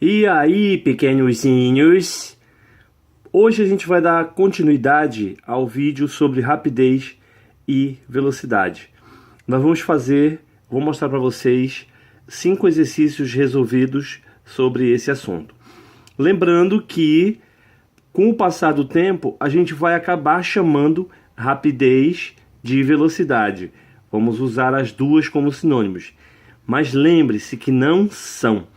E aí, pequenozinhos? Hoje a gente vai dar continuidade ao vídeo sobre rapidez e velocidade. Vou mostrar para vocês 5 exercícios resolvidos sobre esse assunto. Lembrando que, com o passar do tempo, a gente vai acabar chamando rapidez de velocidade. Vamos usar as duas como sinônimos. Mas lembre-se que não são.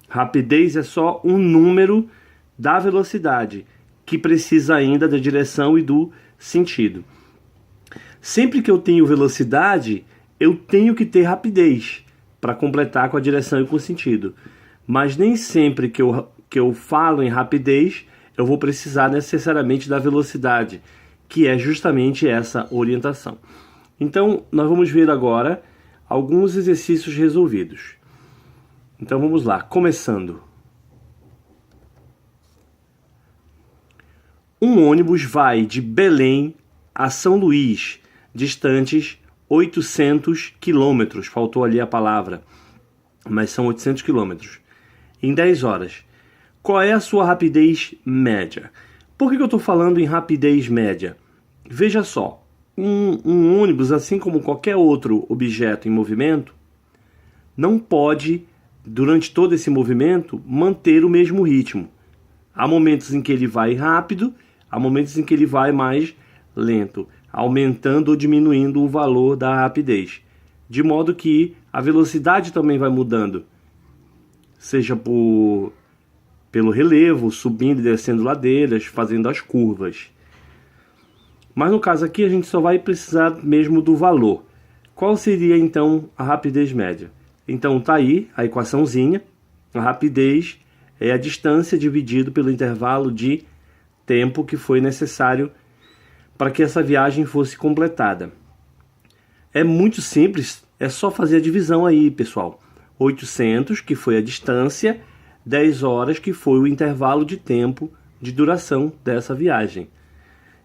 Rapidez é só um número da velocidade, que precisa ainda da direção e do sentido. Sempre que eu tenho velocidade, eu tenho que ter rapidez para completar com a direção e com o sentido. Mas nem sempre que eu falo em rapidez, eu vou precisar necessariamente da velocidade, que é justamente essa orientação. Então, nós vamos ver agora alguns exercícios resolvidos. Então vamos lá, começando. Um ônibus vai de Belém a São Luís, distantes 800 quilômetros. Faltou ali a palavra, mas são 800 quilômetros. Em 10 horas. Qual é a sua rapidez média? Por que eu estou falando em rapidez média? Veja só, um ônibus, assim como qualquer outro objeto em movimento, não pode, durante todo esse movimento, manter o mesmo ritmo. Há momentos em que ele vai rápido, há momentos em que ele vai mais lento, aumentando ou diminuindo o valor da rapidez. De modo que a velocidade também vai mudando, seja pelo relevo, subindo e descendo ladeiras, fazendo as curvas. Mas no caso aqui a gente só vai precisar mesmo do valor. Qual seria então a rapidez média? Então tá aí a equaçãozinha. A rapidez é a distância dividido pelo intervalo de tempo que foi necessário para que essa viagem fosse completada. É muito simples, é só fazer a divisão aí, pessoal. 800, que foi a distância, 10 horas, que foi o intervalo de tempo de duração dessa viagem.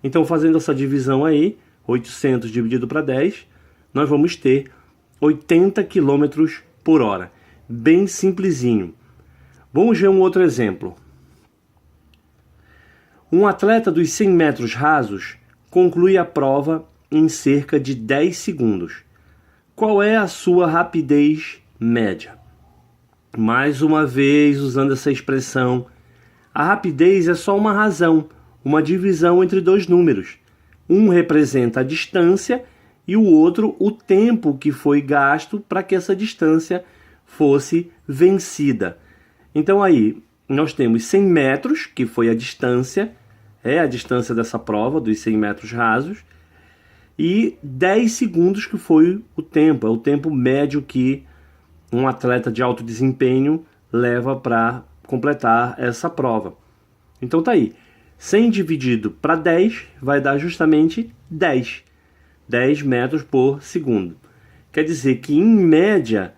Então, fazendo essa divisão aí, 800 dividido para 10, nós vamos ter 80 km por hora. Bem simplesinho. Vamos ver um outro exemplo. Um atleta dos 100 metros rasos conclui a prova em cerca de 10 segundos. Qual é a sua rapidez média? Mais uma vez, usando essa expressão, a rapidez é só uma razão, uma divisão entre dois números. Um representa a distância e o outro o tempo que foi gasto para que essa distância fosse vencida. Então aí nós temos 100 metros, que foi a distância, é a distância dessa prova, dos 100 metros rasos, e 10 segundos, que foi o tempo, é o tempo médio que um atleta de alto desempenho leva para completar essa prova. Então tá aí, 100 dividido para 10 vai dar justamente 10 metros por segundo. Quer dizer que, em média,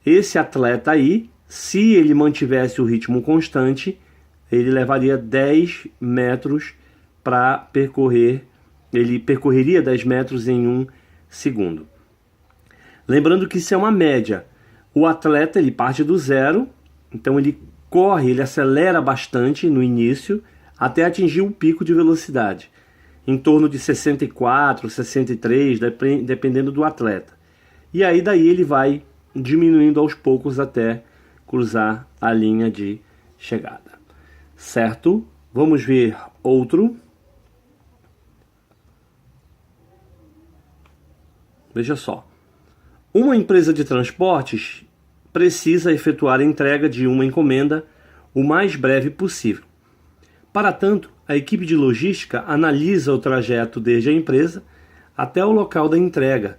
esse atleta aí, se ele mantivesse o ritmo constante, ele levaria 10 metros para percorrer, ele percorreria 10 metros em 1 segundo. Lembrando que isso é uma média. O atleta, ele parte do zero, então ele corre, ele acelera bastante no início, até atingir um pico de velocidade, em torno de 64, 63, dependendo do atleta. E aí daí ele vai diminuindo aos poucos até cruzar a linha de chegada. Certo? Vamos ver outro. Veja só. Uma empresa de transportes precisa efetuar a entrega de uma encomenda o mais breve possível. Para tanto, a equipe de logística analisa o trajeto desde a empresa até o local da entrega.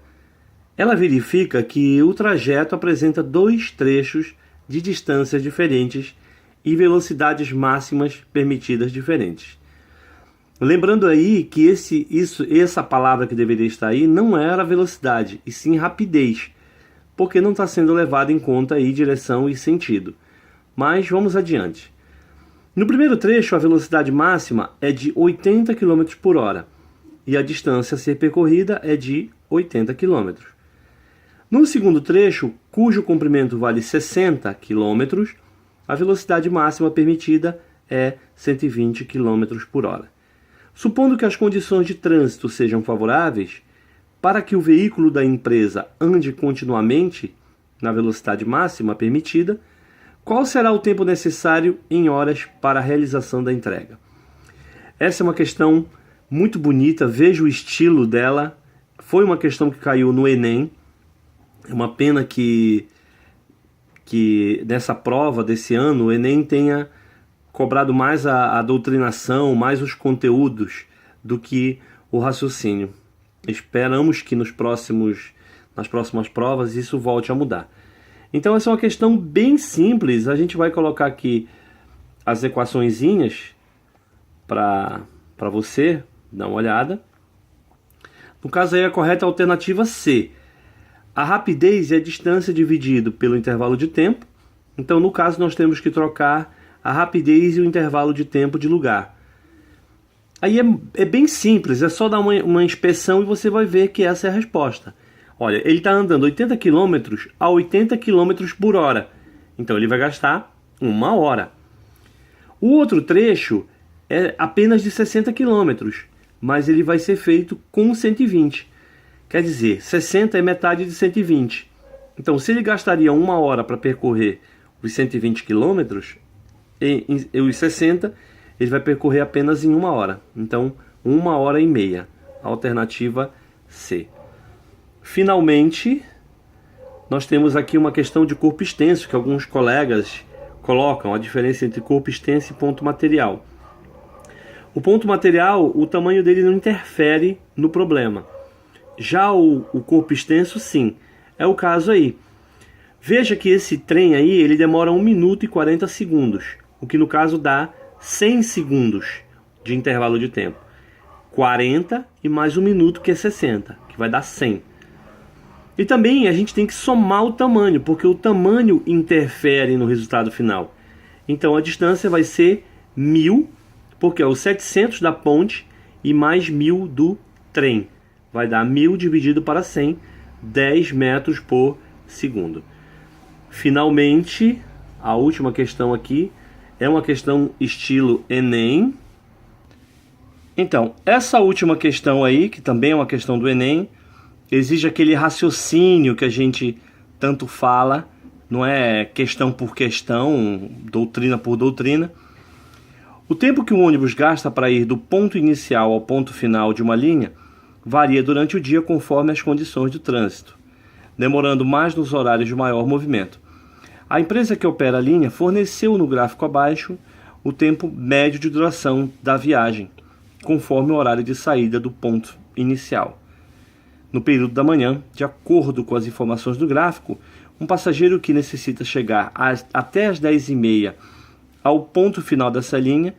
Ela verifica que o trajeto apresenta 2 trechos de distâncias diferentes e velocidades máximas permitidas diferentes. Lembrando aí que essa palavra que deveria estar aí não era velocidade, e sim rapidez, porque não está sendo levado em conta aí direção e sentido. Mas vamos adiante. No primeiro trecho, a velocidade máxima é de 80 km por hora e a distância a ser percorrida é de 80 km. No segundo trecho, cujo comprimento vale 60 km, a velocidade máxima permitida é 120 km por hora. Supondo que as condições de trânsito sejam favoráveis, para que o veículo da empresa ande continuamente na velocidade máxima permitida, qual será o tempo necessário em horas para a realização da entrega? Essa é uma questão muito bonita, veja o estilo dela. Foi uma questão que caiu no Enem. É uma pena que nessa prova desse ano o Enem tenha cobrado mais a doutrinação, mais os conteúdos do que o raciocínio. Esperamos que nas próximas provas isso volte a mudar. Então essa é uma questão bem simples. A gente vai colocar aqui as equaçõezinhas para você dar uma olhada. No caso aí a correta alternativa C. A rapidez é a distância dividido pelo intervalo de tempo. Então no caso nós temos que trocar a rapidez e o intervalo de tempo de lugar. Aí é bem simples, é só dar uma inspeção e você vai ver que essa é a resposta. Olha, ele está andando 80 km a 80 km por hora. Então ele vai gastar 1 hora. O outro trecho é apenas de 60 km, mas ele vai ser feito com 120. Quer dizer, 60 é metade de 120. Então se ele gastaria 1 hora para percorrer os 120 km, e os 60 ele vai percorrer apenas em 1 hora. Então 1 hora e meia. Alternativa C. Finalmente, nós temos aqui uma questão de corpo extenso, que alguns colegas colocam a diferença entre corpo extenso e ponto material. O ponto material, o tamanho dele não interfere no problema. Já o corpo extenso, sim. É o caso aí. Veja que esse trem aí, ele demora 1 minuto e 40 segundos, o que no caso dá 100 segundos de intervalo de tempo. 40 e mais 1 minuto, que é 60, que vai dar 100. E também a gente tem que somar o tamanho, porque o tamanho interfere no resultado final. Então a distância vai ser 1000, porque é os 700 da ponte e mais 1000 do trem. Vai dar 1000 dividido para 100, 10 metros por segundo. Finalmente, a última questão aqui é uma questão estilo Enem. Então, essa última questão aí, que também é uma questão do Enem, exige aquele raciocínio que a gente tanto fala, não é questão por questão, doutrina por doutrina. O tempo que o ônibus gasta para ir do ponto inicial ao ponto final de uma linha varia durante o dia conforme as condições do trânsito, demorando mais nos horários de maior movimento. A empresa que opera a linha forneceu no gráfico abaixo o tempo médio de duração da viagem, conforme o horário de saída do ponto inicial. No período da manhã, de acordo com as informações do gráfico, um passageiro que necessita chegar até as 10h30 ao ponto final dessa linha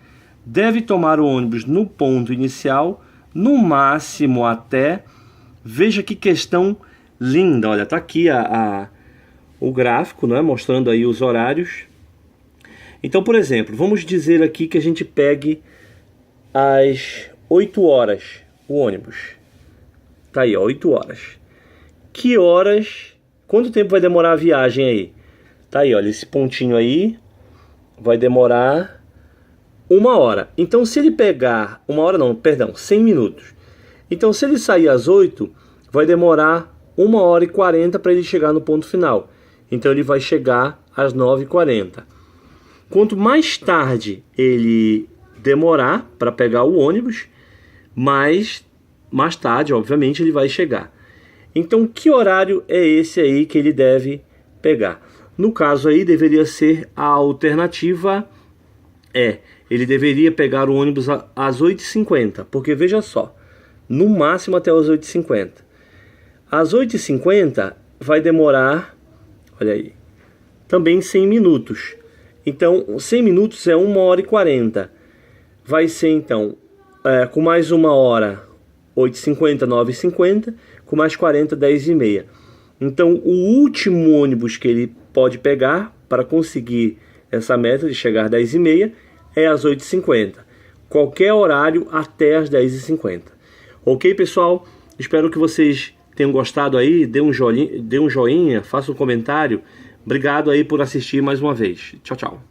deve tomar o ônibus no ponto inicial, no máximo até... Veja que questão linda, olha, está aqui o gráfico, né, mostrando aí os horários. Então, por exemplo, vamos dizer aqui que a gente pegue às 8 horas o ônibus. Tá aí, ó, 8 horas. Que horas... Quanto tempo vai demorar a viagem aí? Tá aí, olha, esse pontinho aí vai demorar 1 hora. Então, se ele pegar... 1 hora não, perdão, 100 minutos. Então, se ele sair às 8, vai demorar 1 hora e 40 para ele chegar no ponto final. Então, ele vai chegar às 9h40. Quanto mais tarde ele demorar para pegar o ônibus, mais tarde, obviamente, ele vai chegar. Então, que horário é esse aí que ele deve pegar? No caso aí, deveria ser a alternativa E. Ele deveria pegar o ônibus às 8h50, porque veja só, no máximo até as 8h50. Às 8h50 vai demorar, olha aí, também 100 minutos. Então, 100 minutos é 1 hora e 40. Vai ser, então, com mais 1 hora, 8h50, 9h50, com mais 40, 10h30. Então, o último ônibus que ele pode pegar para conseguir essa meta de chegar às 10h30 é às 8h50. Qualquer horário até às 10h50. Ok, pessoal? Espero que vocês tenham gostado aí. Dê um joinha, faça um comentário. Obrigado aí por assistir mais uma vez. Tchau, tchau.